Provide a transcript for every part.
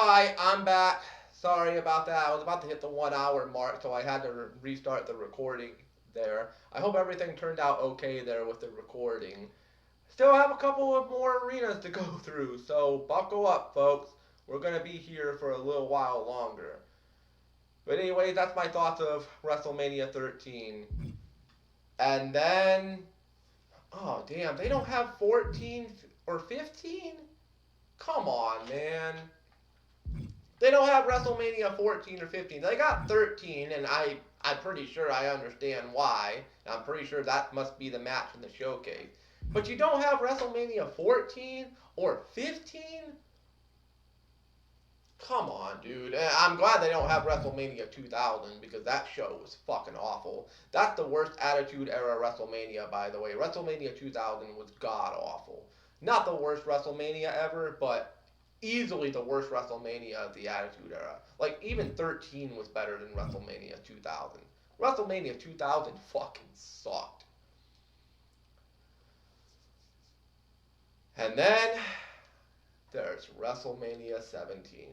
Alright, I'm back. Sorry about that. I was about to hit the 1 hour mark, so I had to restart the recording there. I hope everything turned out okay there with the recording. Still have a couple of more arenas to go through, so buckle up, folks. We're going to be here for a little while longer. But anyway, that's my thoughts of WrestleMania 13. And then, oh damn, they don't have 14 or 15? Come on, man. They don't have WrestleMania 14 or 15. They got 13, and I'm pretty sure I understand why. I'm pretty sure that must be the match in the showcase. But you don't have WrestleMania 14 or 15? Come on, dude. I'm glad they don't have WrestleMania 2000 because that show was fucking awful. That's the worst Attitude Era WrestleMania, by the way. WrestleMania 2000 was god awful. Not the worst WrestleMania ever, but easily the worst WrestleMania of the Attitude Era. Like, even 13 was better than WrestleMania 2000. WrestleMania 2000 fucking sucked. And then there's WrestleMania 17.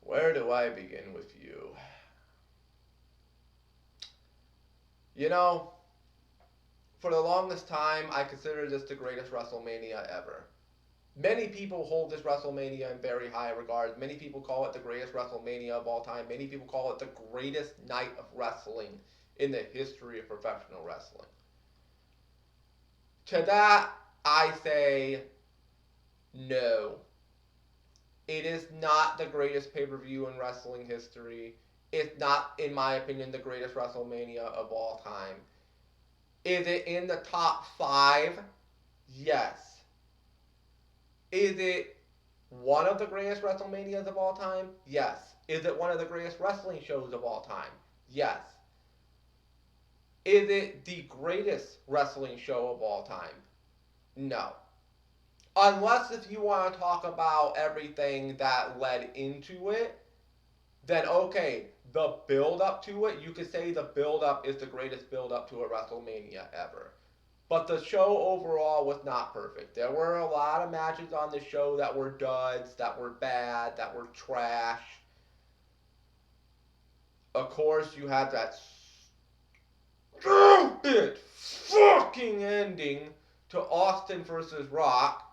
Where do I begin with you? You know, for the longest time, I consider this the greatest WrestleMania ever. Many people hold this WrestleMania in very high regard. Many people call it the greatest WrestleMania of all time. Many people call it the greatest night of wrestling in the history of professional wrestling. To that, I say no. It is not the greatest pay-per-view in wrestling history. It's not, in my opinion, the greatest WrestleMania of all time. Is it in the top 5? Yes. Is it one of the greatest WrestleManias of all time? Yes. Is it one of the greatest wrestling shows of all time? Yes. Is it the greatest wrestling show of all time? No. Unless if you want to talk about everything that led into it, then okay, the build-up to it, you could say the build-up is the greatest build-up to a WrestleMania ever. But the show overall was not perfect. There were a lot of matches on the show that were duds, that were bad, that were trash. Of course, you had that stupid fucking ending to Austin versus Rock.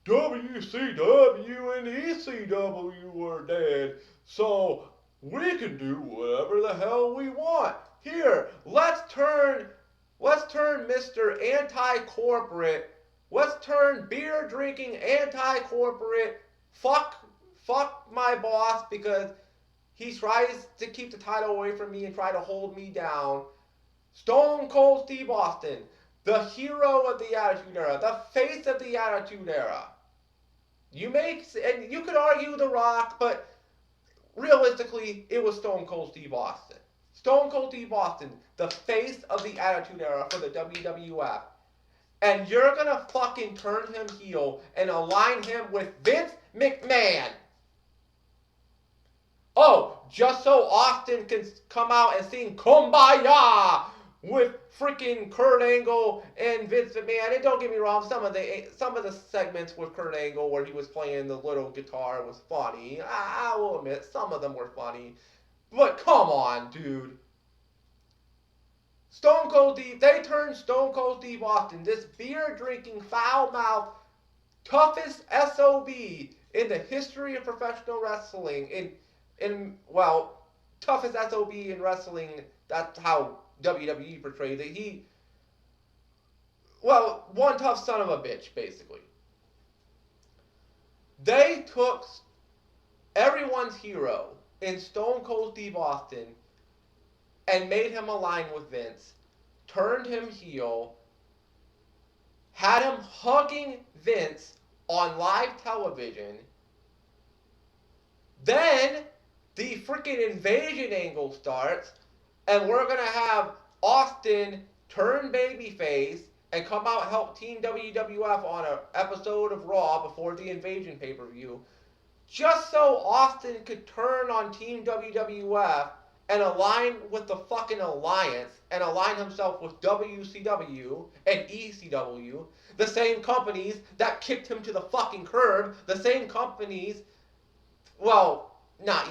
WCW and ECW were dead, so we can do whatever the hell we want. Here, let's turn Mr. Anti-Corporate, let's turn beer-drinking anti-corporate, fuck my boss because he tries to keep the title away from me and try to hold me down. Stone Cold Steve Austin, the hero of the Attitude Era, the face of the Attitude Era. And you could argue The Rock, but realistically, it was Stone Cold Steve Austin. Stone Cold Steve Austin, the face of the Attitude Era for the WWF. And you're gonna fucking turn him heel and align him with Vince McMahon. Oh, just so Austin can come out and sing Kumbaya with freaking Kurt Angle and Vince McMahon. And don't get me wrong, some of the segments with Kurt Angle where he was playing the little guitar was funny. I will admit, some of them were funny. But come on, dude. They turned Stone Cold Steve Austin, this beer-drinking, foul-mouthed, toughest SOB in the history of professional wrestling. Toughest SOB in wrestling, that's how WWE portrays it. One tough son of a bitch, basically. They took everyone's hero in Stone Cold Steve Austin and made him align with Vince, turned him heel, had him hugging Vince on live television. Then the freaking invasion angle starts, and we're going to have Austin turn babyface and come out and help Team WWF on an episode of Raw before the invasion pay-per-view, just so Austin could turn on Team WWF and align with the fucking alliance and align himself with WCW and ECW, the same companies that kicked him to the fucking curb, the same companies, not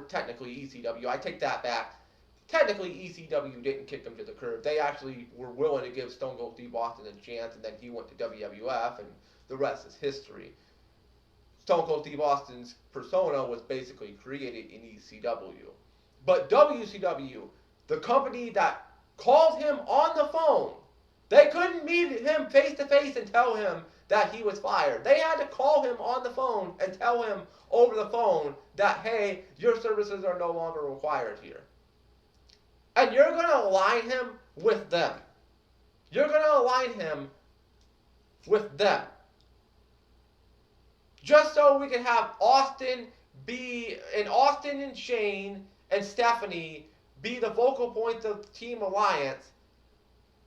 technically ECW, I take that back. Technically, ECW didn't kick him to the curb. They actually were willing to give Stone Cold Steve Austin a chance, and then he went to WWF, and the rest is history. Stone Cold Steve Austin's persona was basically created in ECW. But WCW, the company that called him on the phone, they couldn't meet him face to face and tell him that he was fired. They had to call him on the phone and tell him over the phone that, hey, your services are no longer required here. And you're going to align him with them. You're going to align him with them. Just so we can have Austin and Shane and Stephanie be the focal points of Team Alliance.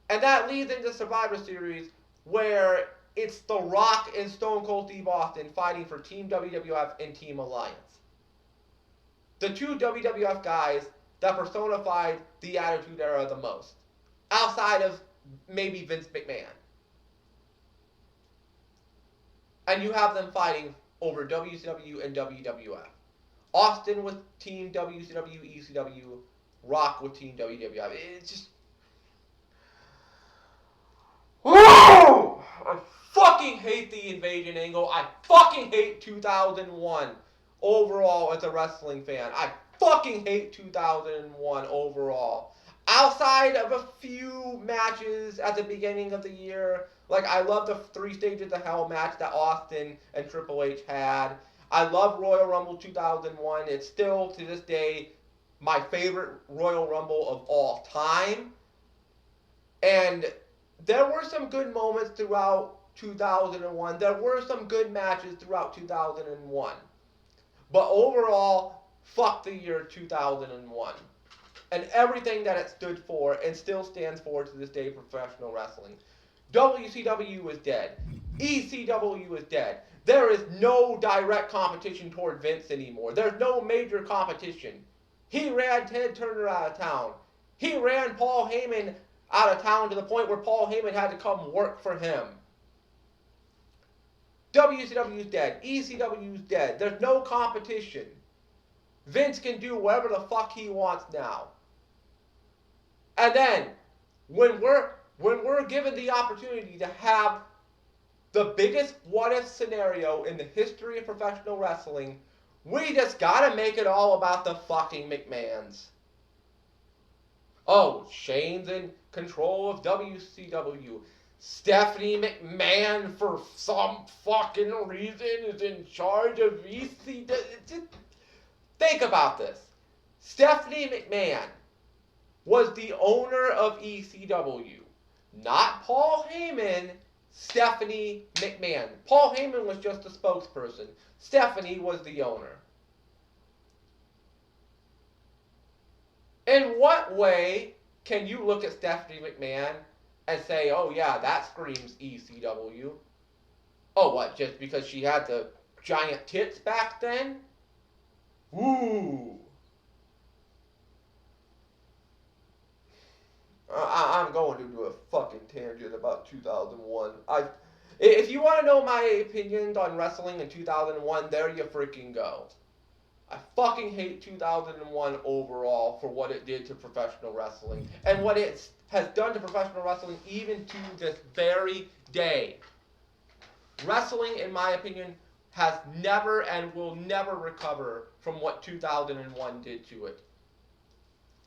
And that leads into Survivor Series, where it's The Rock and Stone Cold Steve Austin fighting for Team WWF and Team Alliance. The two WWF guys that personified the Attitude Era the most, outside of maybe Vince McMahon. And you have them fighting over WCW and WWF. Austin with Team WCW, ECW, Rock with Team WWF. It's just... Whoa! I fucking hate the invasion angle. I fucking hate 2001 overall as a wrestling fan. I fucking hate 2001 overall. Outside of a few matches at the beginning of the year, like I love the 3 Stages of Hell match that Austin and Triple H had. I love Royal Rumble 2001. It's still, to this day, my favorite Royal Rumble of all time. And there were some good moments throughout 2001. There were some good matches throughout 2001. But overall, fuck the year 2001. And everything that it stood for and still stands for to this day, professional wrestling. WCW is dead. ECW is dead. There is no direct competition toward Vince anymore. There's no major competition. He ran Ted Turner out of town. He ran Paul Heyman out of town to the point where Paul Heyman had to come work for him. WCW is dead. ECW is dead. There's no competition. Vince can do whatever the fuck he wants now. And then, when we're given the opportunity to have the biggest what-if scenario in the history of professional wrestling, we just gotta make it all about the fucking McMahons. Oh, Shane's in control of WCW. Stephanie McMahon, for some fucking reason, is in charge of ECW. Think about this. Stephanie McMahon was the owner of ECW. Not Paul Heyman, Stephanie McMahon. Paul Heyman was just a spokesperson. Stephanie was the owner. In what way can you look at Stephanie McMahon and say, oh yeah, that screams ECW? Oh, what, just because she had the giant tits back then? Ooh. I'm going to do a fucking tangent about 2001. If you want to know my opinions on wrestling in 2001, there you freaking go. I fucking hate 2001 overall for what it did to professional wrestling and what it has done to professional wrestling even to this very day. Wrestling, in my opinion, has never and will never recover from what 2001 did to it.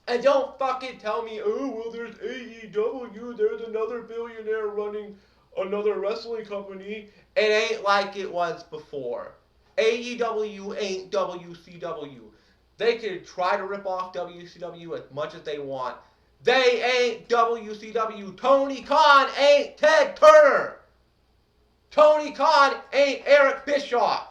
And don't fucking tell me, oh, well, there's AEW, there's another billionaire running another wrestling company. It ain't like it was before. AEW ain't WCW. They could try to rip off WCW as much as they want. They ain't WCW. Tony Khan ain't Ted Turner. Tony Khan ain't Eric Bischoff.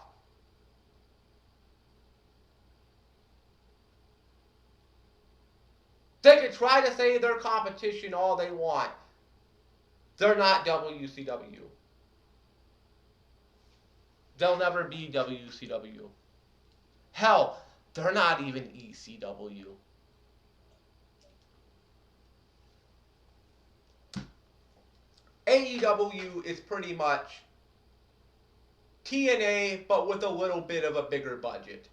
They can try to say they're competition all they want. They're not WCW. They'll never be WCW. Hell, they're not even ECW. AEW is pretty much TNA, but with a little bit of a bigger budget,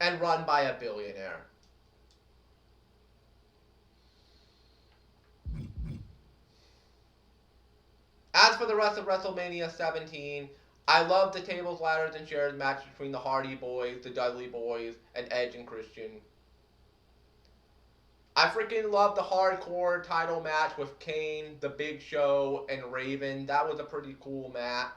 and run by a billionaire. As for the rest of WrestleMania 17, I love the tables, ladders, and chairs match between the Hardy Boys, the Dudley Boys, and Edge and Christian. I freaking love the hardcore title match with Kane, The Big Show, and Raven. That was a pretty cool match.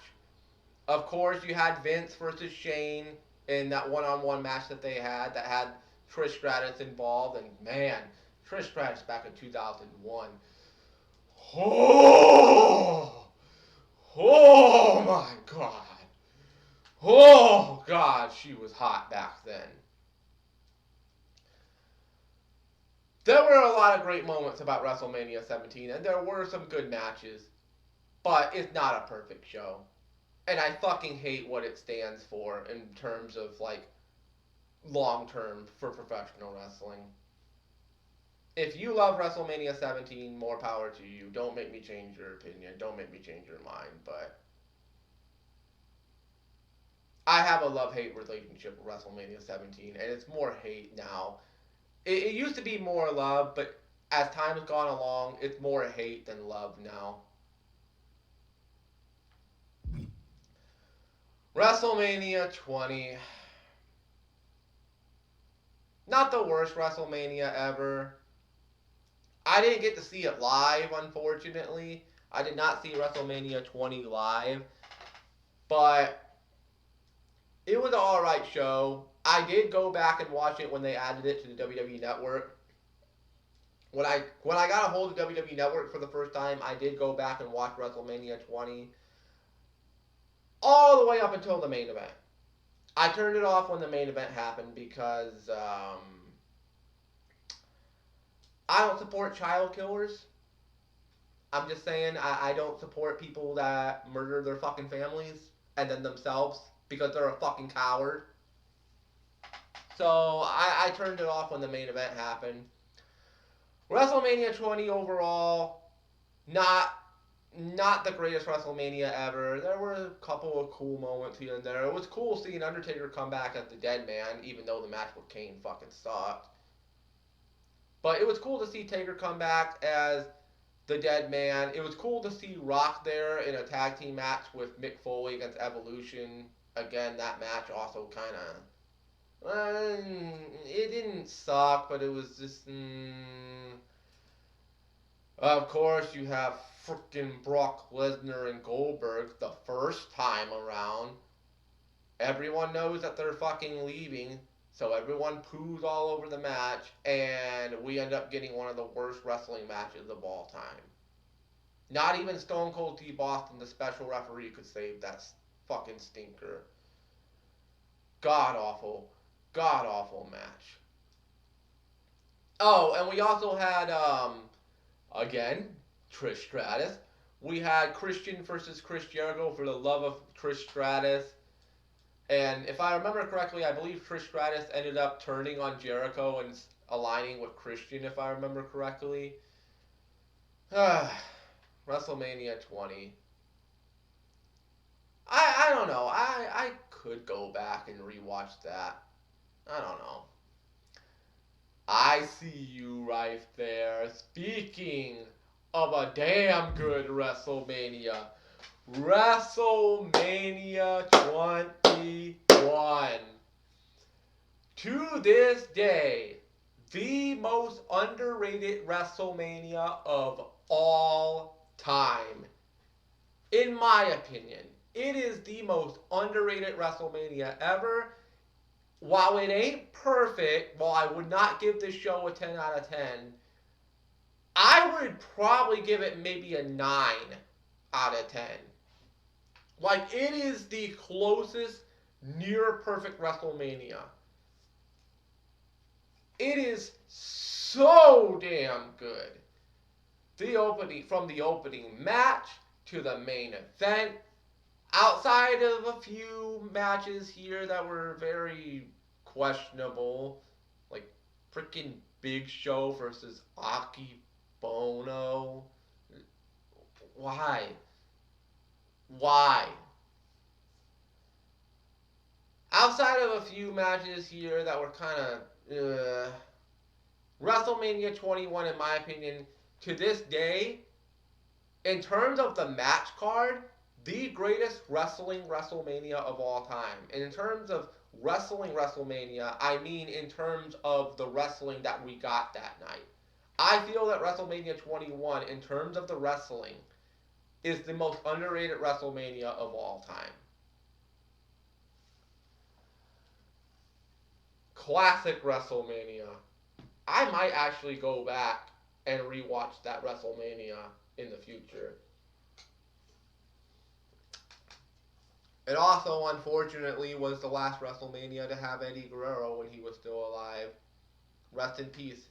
Of course, you had Vince versus Shane in that one-on-one match that they had that had Trish Stratus involved. And man, Trish Stratus back in 2001. Oh my God. Oh God, she was hot back then. There were a lot of great moments about WrestleMania 17, and there were some good matches, but it's not a perfect show. And I fucking hate what it stands for in terms of, like, long term for professional wrestling. If you love WrestleMania 17, more power to you. Don't make me change your opinion. Don't make me change your mind, but I have a love-hate relationship with WrestleMania 17, and it's more hate now. It used to be more love, but as time has gone along, it's more hate than love now. WrestleMania 20. Not the worst WrestleMania ever. I didn't get to see it live, unfortunately. I did not see WrestleMania 20 live. But it was an alright show. I did go back and watch it when they added it to the WWE Network. When I got a hold of WWE Network for the first time, I did go back and watch WrestleMania 20. All the way up until the main event. I turned it off when the main event happened because I don't support child killers. I'm just saying I don't support people that murder their fucking families and then themselves because they're a fucking coward. So I turned it off when the main event happened. WrestleMania 20 overall, not the greatest WrestleMania ever. There were a couple of cool moments here and there. It was cool seeing Undertaker come back as the Dead Man, even though the match with Kane fucking sucked. But it was cool to see Taker come back as the Dead Man. It was cool to see Rock there in a tag team match with Mick Foley against Evolution. Again, that match also kind of... it didn't suck, but it was just... Of course, you have frickin' Brock Lesnar and Goldberg the first time around. Everyone knows that they're fucking leaving, so everyone poos all over the match, and we end up getting one of the worst wrestling matches of all time. Not even Stone Cold Steve Austin, the special referee, could save that fucking stinker. God awful match. Oh, and we also had, again, Trish Stratus. We had Christian versus Chris Jericho for the love of Trish Stratus. And if I remember correctly, I believe Trish Stratus ended up turning on Jericho and aligning with Christian, if I remember correctly. WrestleMania 20. I don't know. I could go back and rewatch that. I don't know. I see you right there. Speaking of a damn good WrestleMania. WrestleMania 21. To this day, the most underrated WrestleMania of all time. In my opinion, it is the most underrated WrestleMania ever. While it ain't perfect, while I would not give this show a 10 out of 10, I would probably give it maybe a 9 out of 10. Like, it is the closest near perfect WrestleMania. It is so damn good. From the opening match to the main event, outside of a few matches here that were very questionable, like freaking Big Show versus Aki Bono. Why? Why? Outside of a few matches here that were kind of WrestleMania 21, in my opinion, to this day, in terms of the match card, the greatest wrestling WrestleMania of all time. And in terms of wrestling WrestleMania, I mean in terms of the wrestling that we got that night. I feel that WrestleMania 21, in terms of the wrestling, is the most underrated WrestleMania of all time. Classic WrestleMania. I might actually go back and rewatch that WrestleMania in the future. It also, unfortunately, was the last WrestleMania to have Eddie Guerrero when he was still alive. Rest in peace.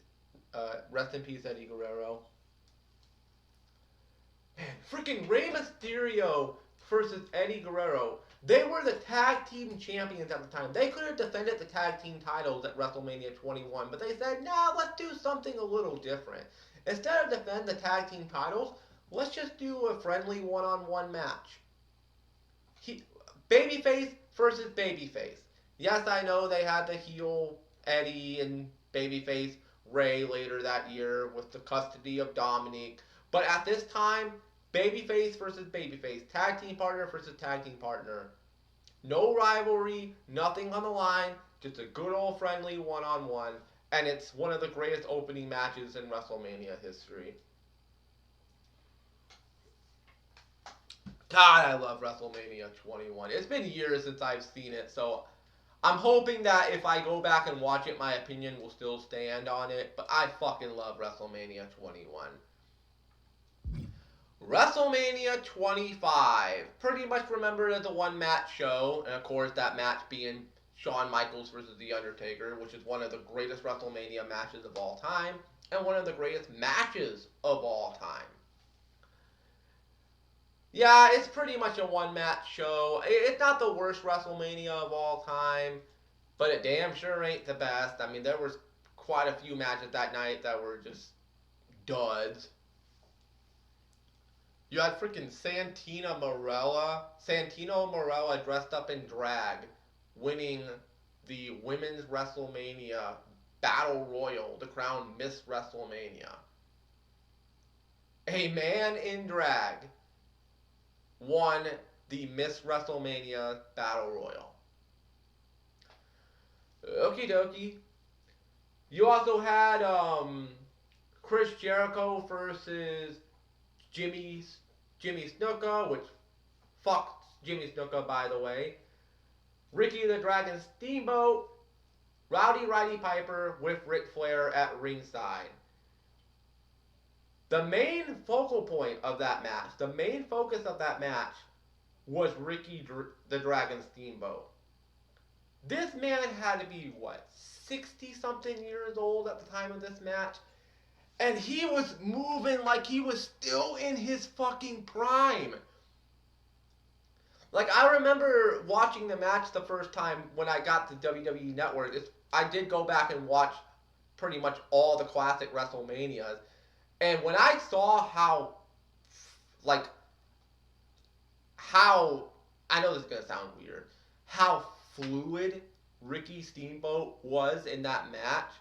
Rest in peace, Eddie Guerrero. Man, freaking Rey Mysterio versus Eddie Guerrero. They were the tag team champions at the time. They could have defended the tag team titles at WrestleMania 21, but they said, nah, let's do something a little different. Instead of defend the tag team titles, let's just do a friendly one-on-one match. Babyface versus babyface. Yes, I know they had the heel Eddie and babyface Ray later that year with the custody of Dominic. But at this time, babyface versus babyface. Tag team partner versus tag team partner. No rivalry, nothing on the line, just a good old friendly one-on-one. And it's one of the greatest opening matches in WrestleMania history. God, I love WrestleMania 21. It's been years since I've seen it, so I'm hoping that if I go back and watch it, my opinion will still stand on it. But I fucking love WrestleMania 21. WrestleMania 25. Pretty much remembered as a one-match show. And of course, that match being Shawn Michaels versus The Undertaker, which is one of the greatest WrestleMania matches of all time. And one of the greatest matches of all time. Yeah, it's pretty much a one-match show. It's not the worst WrestleMania of all time, but it damn sure ain't the best. I mean, there was quite a few matches that night that were just duds. You had freaking Santino Marella dressed up in drag, winning the Women's WrestleMania Battle Royal to crown Miss WrestleMania. A man in drag won the Miss WrestleMania Battle Royal. Okie dokie. You also had Chris Jericho versus Jimmy Snuka, which fucked Jimmy Snuka, by the way. Ricky the Dragon Steamboat, Rowdy Roddy Piper with Ric Flair at ringside. The main focal point of that match, the main focus of that match was Ricky the Dragon Steamboat. This man had to be, 60-something years old at the time of this match? And he was moving like he was still in his fucking prime. Like, I remember watching the match the first time when I got the WWE Network. I did go back and watch pretty much all the classic WrestleManias. And when I saw how, I know this is going to sound weird, how fluid Ricky Steamboat was in that match,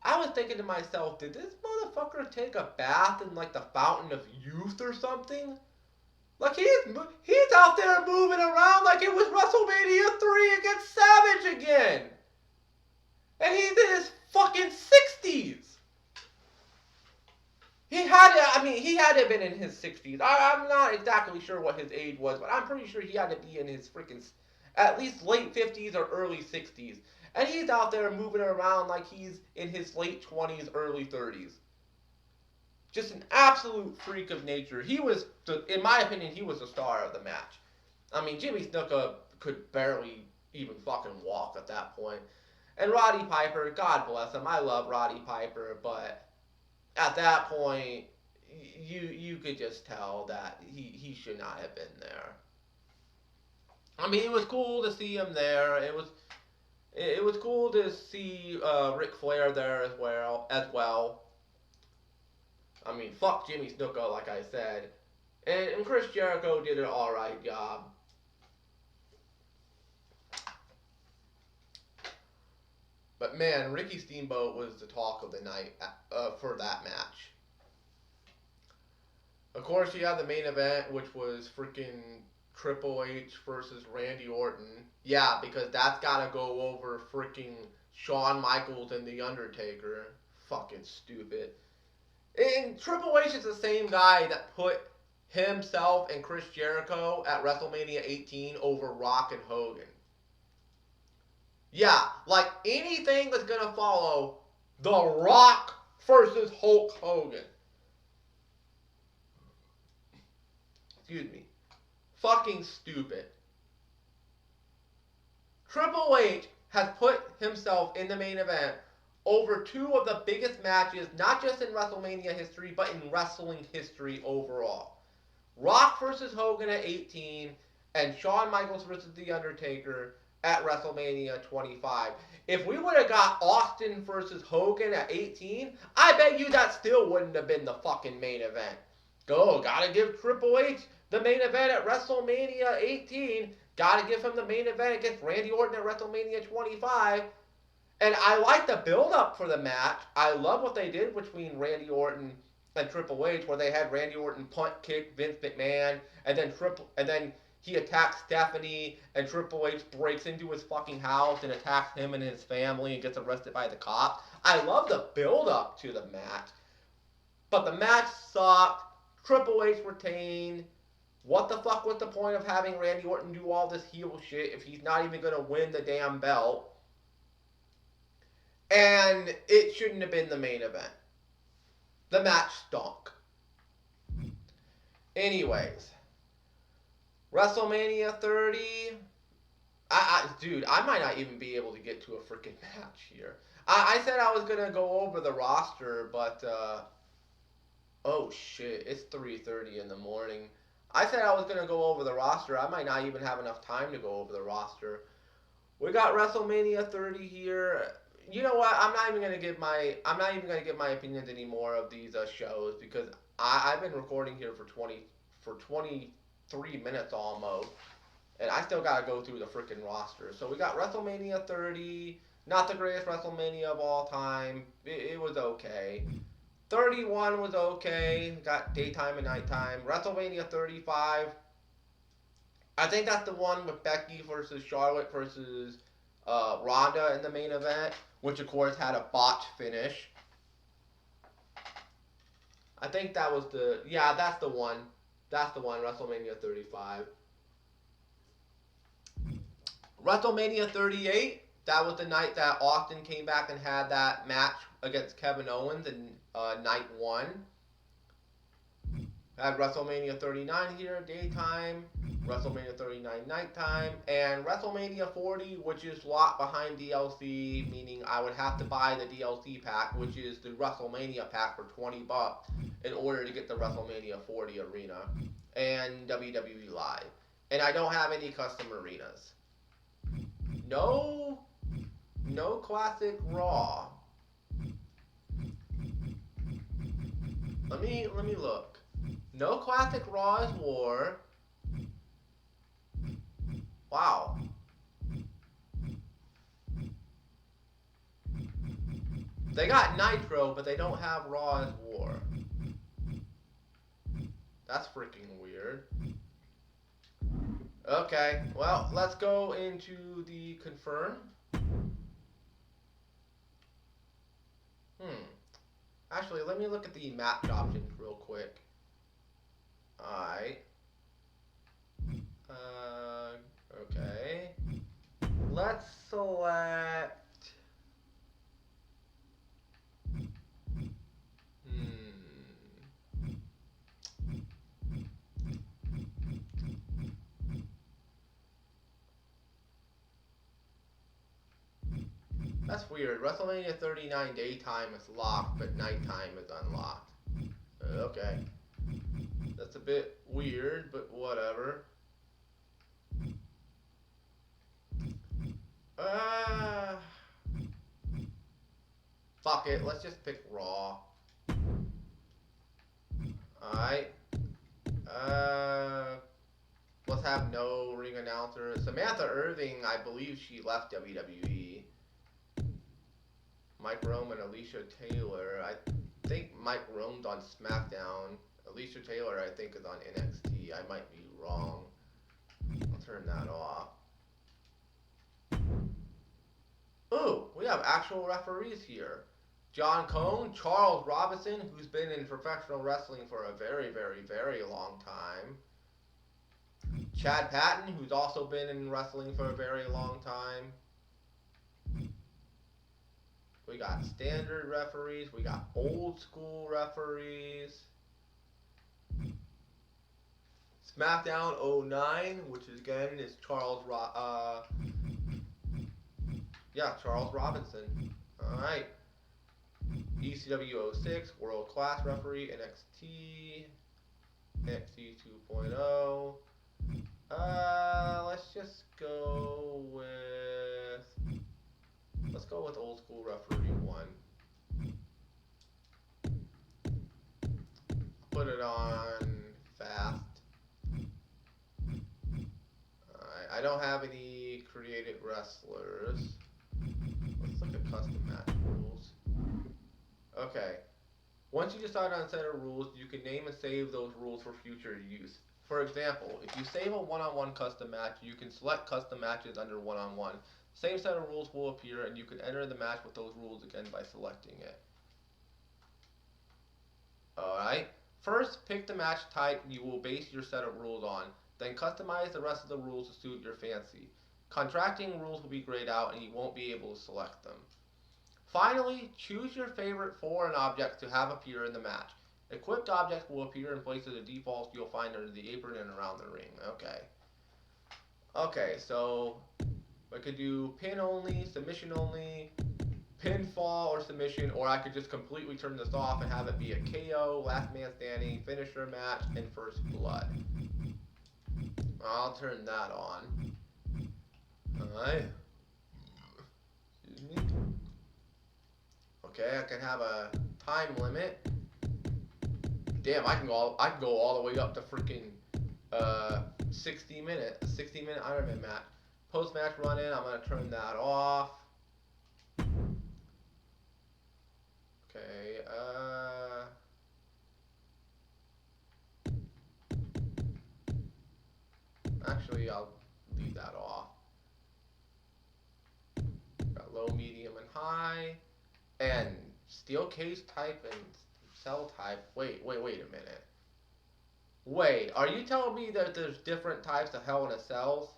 I was thinking to myself, did this motherfucker take a bath in, the Fountain of Youth or something? Like, he's out there moving around like it was WrestleMania 3 against Savage again. And he's in his fucking 60s. He had to have been in his 60s. I'm not exactly sure what his age was, but I'm pretty sure he had to be in his freaking, at least late 50s or early 60s. And he's out there moving around like he's in his late 20s, early 30s. Just an absolute freak of nature. He was, in my opinion, he was the star of the match. I mean, Jimmy Snuka could barely even fucking walk at that point. And Roddy Piper, God bless him, I love Roddy Piper, but at that point, you could just tell that he should not have been there. I mean, it was cool to see him there. It was cool to see Ric Flair there as well. I mean, fuck Jimmy Snuka, like I said. And Chris Jericho did an alright job. But man, Ricky Steamboat was the talk of the night for that match. Of course, you had the main event, which was freaking Triple H versus Randy Orton. Yeah, because that's got to go over freaking Shawn Michaels and The Undertaker. Fucking stupid. And Triple H is the same guy that put himself and Chris Jericho at WrestleMania 18 over Rock and Hogan. Yeah, like anything that's going to follow The Rock versus Hulk Hogan. Excuse me. Fucking stupid. Triple H has put himself in the main event over two of the biggest matches, not just in WrestleMania history, but in wrestling history overall. Rock versus Hogan at 18, and Shawn Michaels versus The Undertaker at WrestleMania 25. If we would have got Austin versus Hogan at 18, I bet you that still wouldn't have been the fucking main event. Gotta give Triple H the main event at WrestleMania 18. Gotta give him the main event against Randy Orton at WrestleMania 25. And I like the build-up for the match. I love what they did between Randy Orton and Triple H, where they had Randy Orton punt kick Vince McMahon, and then he attacks Stephanie, and Triple H breaks into his fucking house and attacks him and his family and gets arrested by the cops. I love the build-up to the match. But the match sucked. Triple H retained. What the fuck was the point of having Randy Orton do all this heel shit if he's not even going to win the damn belt? And it shouldn't have been the main event. The match stunk. Anyways, WrestleMania 30. Dude, I might not even be able to get to a freaking match here. I said I was going to go over the roster, but, oh shit, it's 3:30 in the morning. I said I was going to go over the roster. I might not even have enough time to go over the roster. We got WrestleMania 30 here. You know what? I'm not even gonna give my opinions anymore of these shows because I've been recording here for 23 minutes almost, and I still gotta go through the freaking roster. So we got WrestleMania 30, not the greatest WrestleMania of all time. It was okay. 31 was okay. Got daytime and nighttime. WrestleMania 35. I think that's the one with Becky versus Charlotte versus Ronda in the main event, which of course had a botch finish. I think that was that's the one. That's the one, WrestleMania 35. WrestleMania 38, that was the night that Austin came back and had that match against Kevin Owens in night 1. Had WrestleMania 39 here, daytime, WrestleMania 39 nighttime, and WrestleMania 40, which is locked behind DLC, meaning I would have to buy the DLC pack, which is the WrestleMania pack for $20 in order to get the WrestleMania 40 arena and WWE Live. And I don't have any custom arenas. No classic Raw. Let me look. No classic Raw is War. Wow. They got Nitro, but they don't have Raw as War. That's freaking weird. Okay, well, let's go into the confirm. Actually, let me look at the match options real quick. Alright. Okay. Let's select... That's weird. WrestleMania 39 daytime is locked, but nighttime is unlocked. Okay. That's a bit weird, but whatever. Fuck it, let's just pick Raw. Alright. shows have no ring announcers. Samantha Irving, I believe she left WWE. Mike Rome and Alicia Taylor. I think Mike Rome's on SmackDown. Alicia Taylor, I think, is on NXT. I might be wrong. I'll turn that off. Ooh, we have actual referees here. John Cone, Charles Robinson, who's been in professional wrestling for a very, very, very long time. Chad Patton, who's also been in wrestling for a very long time. We got standard referees. We got old school referees. SmackDown 09, which is, again is Charles Robinson. Alright. ECW 06, World Class Referee, NXT 2.0. Let's just go with... Let's go with old school referee 1. Put it on fast. Alright, I don't have any created wrestlers. Let's look at custom match rules. Okay. Once you decide on a set of rules, you can name and save those rules for future use. For example, if you save a one-on-one custom match, you can select custom matches under one-on-one. Same set of rules will appear, and you can enter the match with those rules again by selecting it. Alright. First, pick the match type you will base your set of rules on. Then customize the rest of the rules to suit your fancy. Contracting rules will be grayed out, and you won't be able to select them. Finally, choose your favorite foreign objects to have appear in the match. Equipped objects will appear in place of the defaults you'll find under the apron and around the ring. Okay, so I could do pin only, submission only, pinfall or submission, or I could just completely turn this off and have it be a KO, last man standing, finisher match, and first blood. I'll turn that on. Alright. Excuse me. Okay, I can have a time limit. Damn, I can go all the way up to freaking 60 minute Iron Man match. Post match run in, I'm gonna turn that off. Okay, actually I'll leave that off. Got low, medium, and high. And steel cage type and cell type. Wait a minute. Wait, are you telling me that there's different types of Hell in a Cells?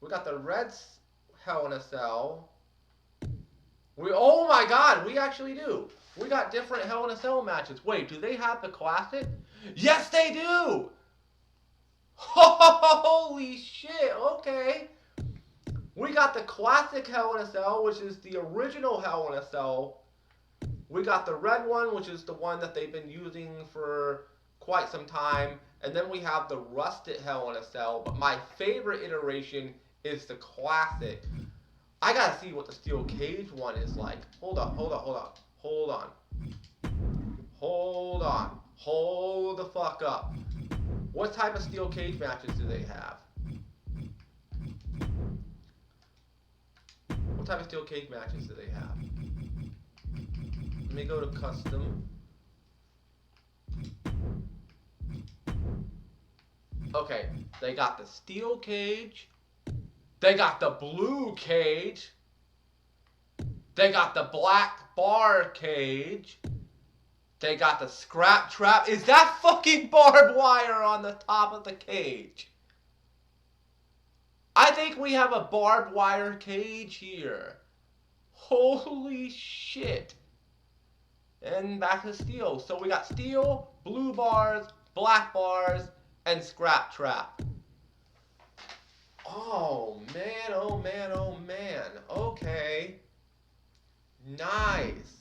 We got the red Hell in a Cell. Oh my god, we actually do. We got different Hell in a Cell matches. Wait, do they have the classic? Yes, they do! Holy shit, okay. We got the classic Hell in a Cell, which is the original Hell in a Cell. We got the red one, which is the one that they've been using for quite some time. And then we have the rusted Hell in a Cell. But my favorite iteration is the classic. I gotta see what the steel cage one is like. Hold on. Hold the fuck up. What type of steel cage matches do they have? What type of steel cage matches do they have? Let me go to custom. Okay, they got the steel cage. They got the blue cage. They got the black bar cage. They got the scrap trap. Is that fucking barbed wire on the top of the cage? I think we have a barbed wire cage here. Holy shit. And back to steel. So we got steel, blue bars, black bars, and scrap trap. Oh man, oh man, oh man. Okay. Nice.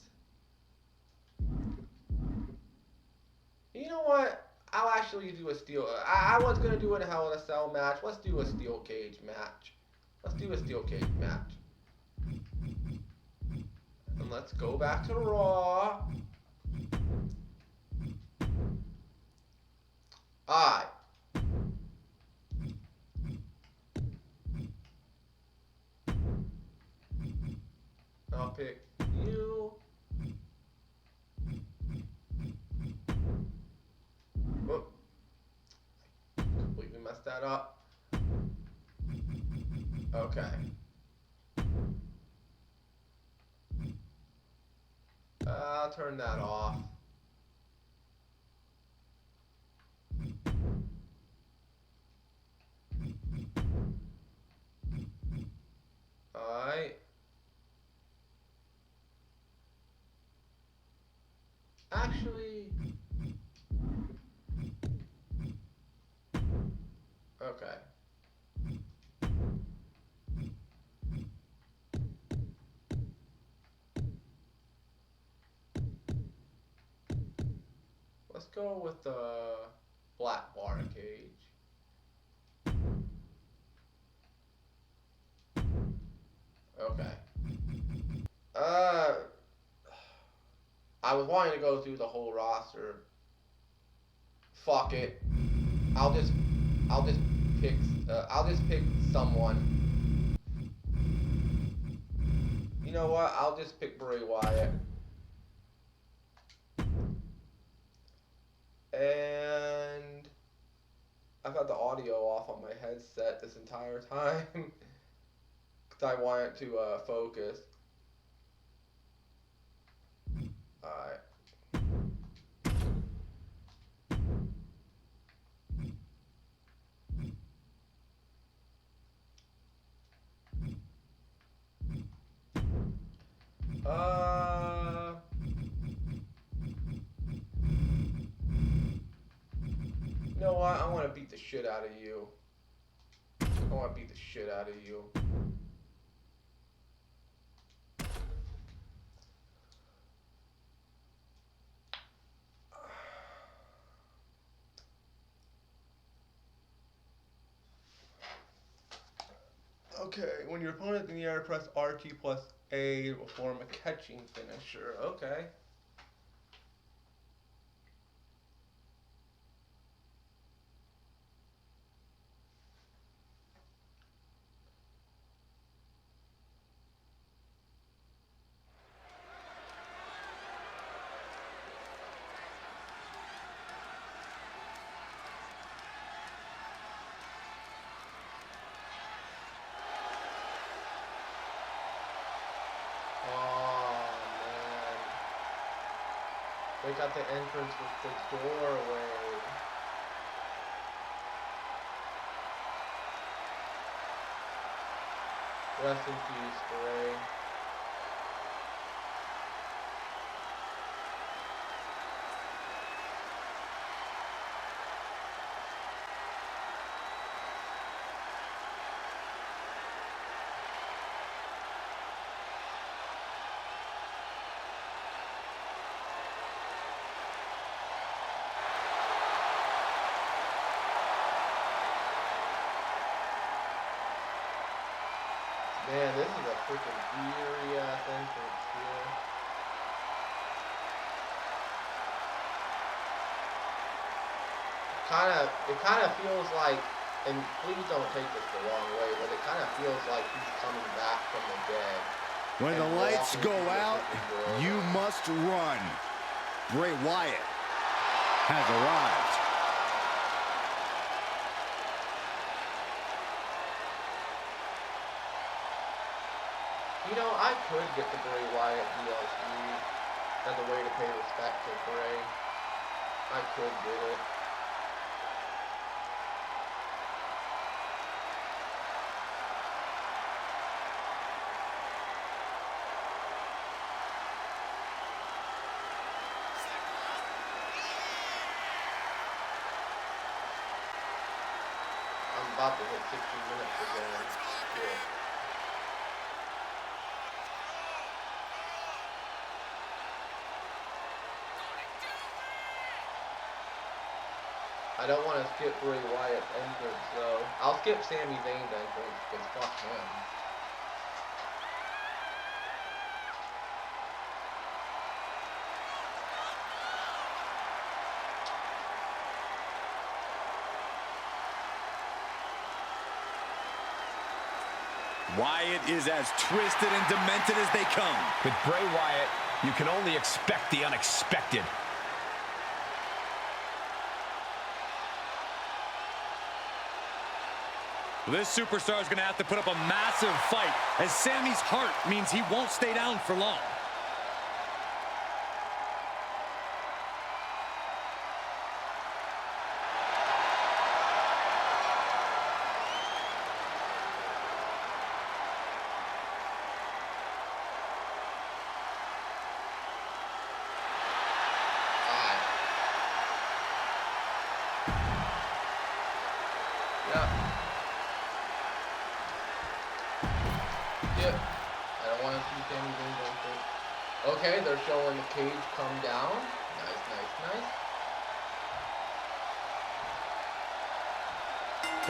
You know what? I'll actually do a steel. I was going to do a Hell in a Cell match. Let's do a steel cage match. And let's go back to Raw. Alright. I'll pick you. Whoop. Completely messed that up. Okay. I'll turn that off. Alright. Actually... Okay. Let's go with the black bar cage. Okay. I was wanting to go through the whole roster. Fuck it. I'll just pick someone. You know what? I'll just pick Bray Wyatt. And I've had the audio off on my headset this entire time because I want it to focus. Alright. You know what? I want to beat the shit out of you. I want to beat the shit out of you. Okay, when your opponent in the air, press RT plus A to form a catching finisher. Okay. They got the entrance with the doorway. Rest in peace, Bray. Man, this is a freaking eerie ass entrance here. It kind of feels like, and please don't take this the wrong way, but it kind of feels like he's coming back from the dead. When the lights go out, you must run. Bray Wyatt has arrived. You know, I could get the Bray Wyatt DLC as a way to pay respect to Bray. I could get it. I'm about to hit 16 minutes again. Yeah. I don't want to skip Bray Wyatt's entrance, though. I'll skip Sami Zayn's entrance, because fuck him. Wyatt is as twisted and demented as they come. With Bray Wyatt, you can only expect the unexpected. This superstar is going to have to put up a massive fight, as Sammy's heart means he won't stay down for long. Yep. I don't want to see anything going through. Okay, they're showing the cage come down. Nice, nice, nice.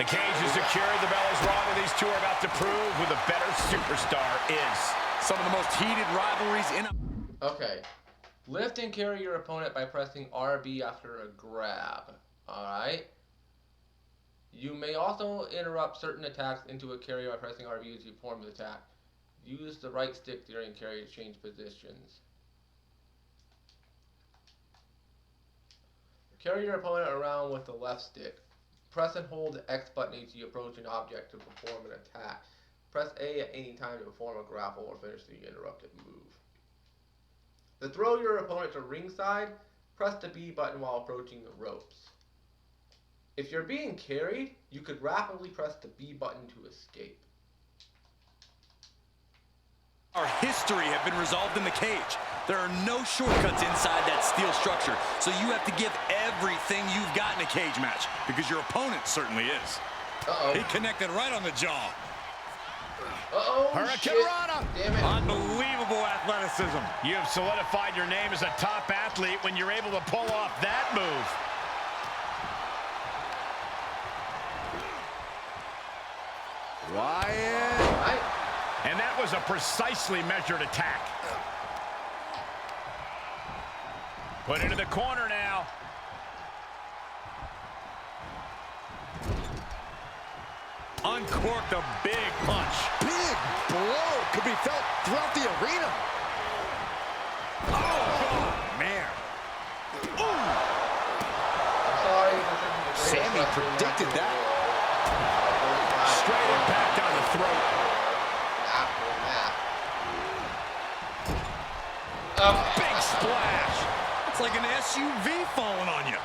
The cage is secured. The bell is rung, and these two are about to prove who the better superstar is. Some of the most heated rivalries in a... Okay. Lift and carry your opponent by pressing RB after a grab. Alright. You may also interrupt certain attacks into a carry by pressing RB as you perform the attack. Use the right stick during carry to change positions. Carry your opponent around with the left stick. Press and hold the X button as you approach an object to perform an attack. Press A at any time to perform a grapple or finish the interrupted move. To throw your opponent to ringside, press the B button while approaching the ropes. If you're being carried, you could rapidly press the B button to escape. Our history have been resolved in the cage. There are no shortcuts inside that steel structure, so you have to give everything you've got in a cage match, because your opponent certainly is. Uh-oh. He connected right on the jaw. Uh-oh, Hurricane shit. Rana. Damn it. Unbelievable athleticism. You have solidified your name as a top athlete when you're able to pull off that move. Wyatt. Right. And that was a precisely measured attack. Put into the corner now. Uncorked a big punch. Big blow could be felt throughout the arena. Oh, man. Ooh. I'm sorry. This isn't the greatest Sammy wrestling predicted match in the that. world. Straight impact on the throat. After that. Big splash. It's like an SUV falling on you.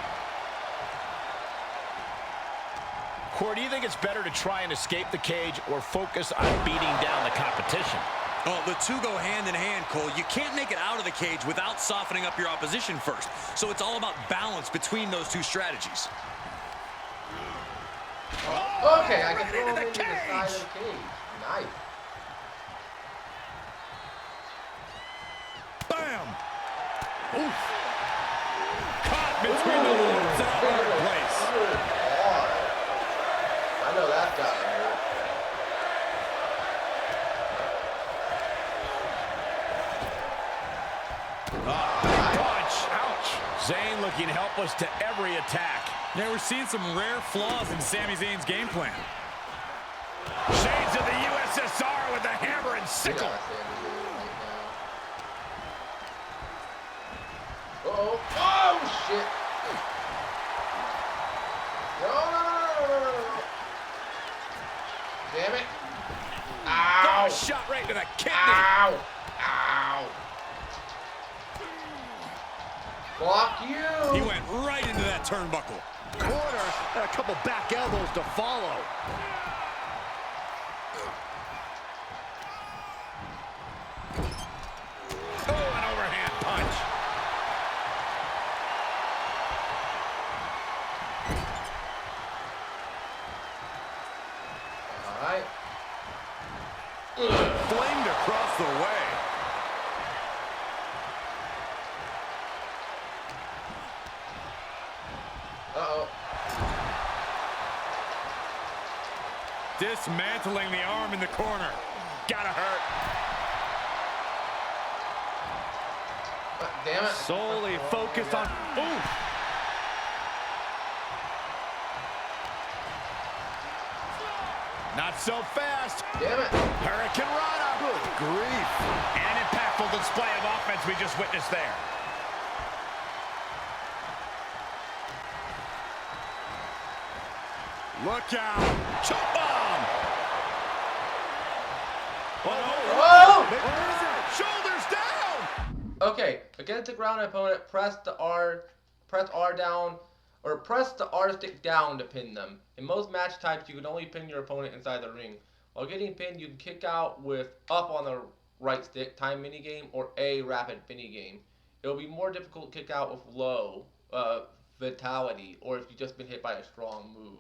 Corey, do you think it's better to try and escape the cage or focus on beating down the competition? Well, the two go hand in hand, Cole. You can't make it out of the cage without softening up your opposition first. So it's all about balance between those two strategies. Okay, I can throw him into the side of the cage. Nice. Bam! Oof. Caught between the legs and out of place. I know that's got to hurt. Punch. Ouch. Zayn looking helpless to every attack. Yeah, we're seeing some rare flaws in Sami Zayn's game plan. Shades of the USSR with the hammer and sickle. Uh-oh. Oh, shit. No. Damn it. Ow. Oh, shot right to the kidney. Ow. Ow. Block you. He went right into that turnbuckle. Corner and a couple back elbows to follow. Oh, an overhand punch. All right. Flamed across the way. Uh-oh. Dismantling the arm in the corner. Gotta hurt. Damn it. Solely focused on... Ooh. Not so fast. Damn it. Hurricane Rana. Good grief. And an impactful display of offense we just witnessed there. Look out. Choke bomb. Oh! Shoulders down. Okay, against the ground opponent, press R down, or press the R stick down to pin them. In most match types, you can only pin your opponent inside the ring. While getting pinned, you can kick out with up on the right stick, time minigame, or A, rapid minigame. It will be more difficult to kick out with low vitality, or if you've just been hit by a strong move.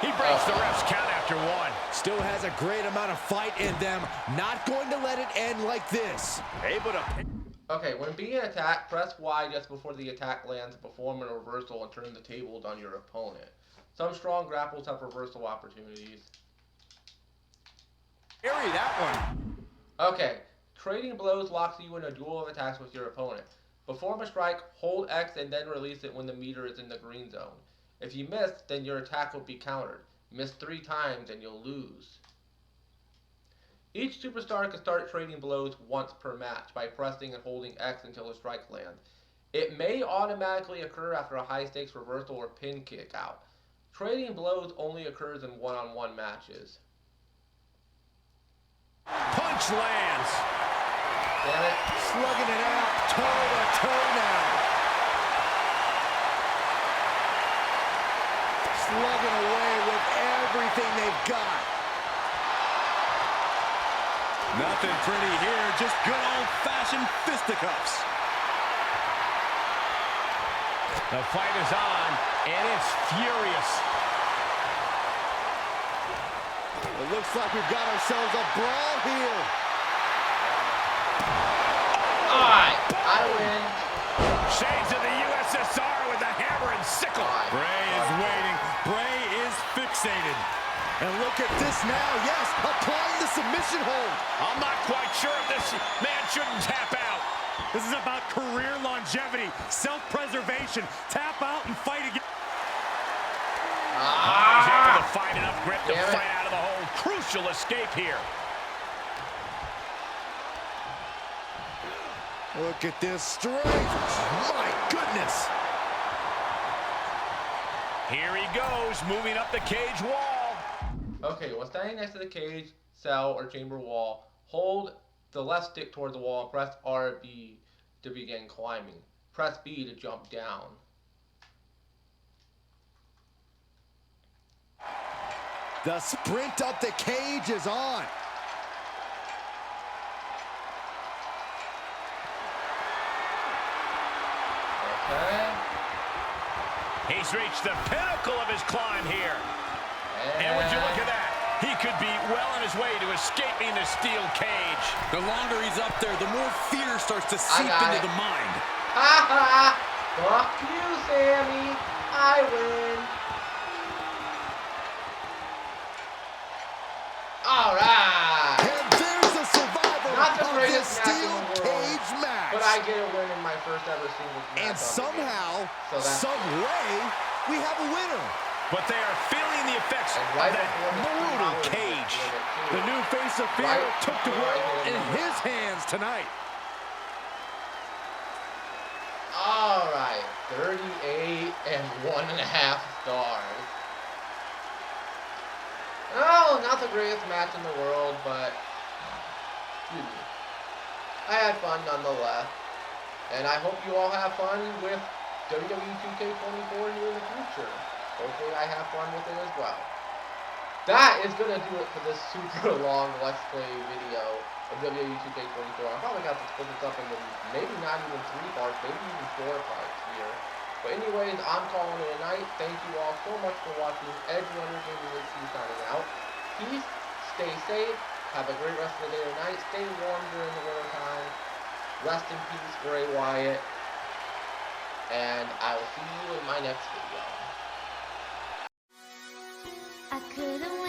He breaks the ref's count after one. Still has a great amount of fight in them. Not going to let it end like this. Able to... Okay, when being attacked, press Y just before the attack lands to perform a reversal and turn the tables on your opponent. Some strong grapples have reversal opportunities. Carry that one. Okay, trading blows locks you in a duel of attacks with your opponent. Perform a strike, hold X, and then release it when the meter is in the green zone. If you miss, then your attack will be countered. Miss 3 times and you'll lose. Each superstar can start trading blows once per match by pressing and holding X until a strike lands. It may automatically occur after a high stakes reversal or pin kick out. Trading blows only occurs in one-on-one matches. Punch lands. Damn it. Slugging it out, toe to toe now. Slugging away with everything they've got. Nothing pretty here, just good old-fashioned fisticuffs. The fight is on, and it's furious. It looks like we've got ourselves a brawl here. Alright, I win. Shades of the USSR with the hammer and sickle. Bray is waiting. Bray is fixated. And look at this now, yes, applying the submission hold. I'm not quite sure if this man shouldn't tap out. This is about career longevity, self-preservation. Tap out and fight again. He's able to find enough grip to Damn it. fight out of the hold. Crucial escape here. Look at this strength. My goodness. Here he goes, moving up the cage wall. Okay, when standing next to the cage, cell, or chamber wall, hold the left stick toward the wall and press RB to begin climbing. Press B to jump down. The sprint up the cage is on. Okay. He's reached the pinnacle of his climb here. And would you look at that? He could be well on his way to escaping the steel cage. The longer he's up there, the more fear starts to seep into the mind. Ha ha! Fuck you, Sammy! I win! Alright! And there's the survivor Not the of this greatest match in steel the world, cage match. but I get a win in my first ever singles match. And on the somehow, game. So that's some way, we have a winner. But they are feeling the effects And of right that before the brutal 2 hours, cage. we win it too. The new face of fear Right took the before I world hit in him. his hands tonight. Alright, 38 and 1.5 stars. Oh, not the greatest match in the world, but I had fun nonetheless. And I hope you all have fun with WWE 2K24 here in the future. Hopefully I have fun with it as well. That is going to do it for this super long Let's Play video of WWE 2K24. I'm probably going to have to split this up into maybe not even 3 parts, maybe even 4 parts here. But anyways, I'm calling it a night. Thank you all so much for watching. Edge Runner Gaming HQ signing out. Peace, stay safe, have a great rest of the day or night, stay warm during the winter time. Rest in peace, Bray Wyatt. And I will see you in my next video. I couldn't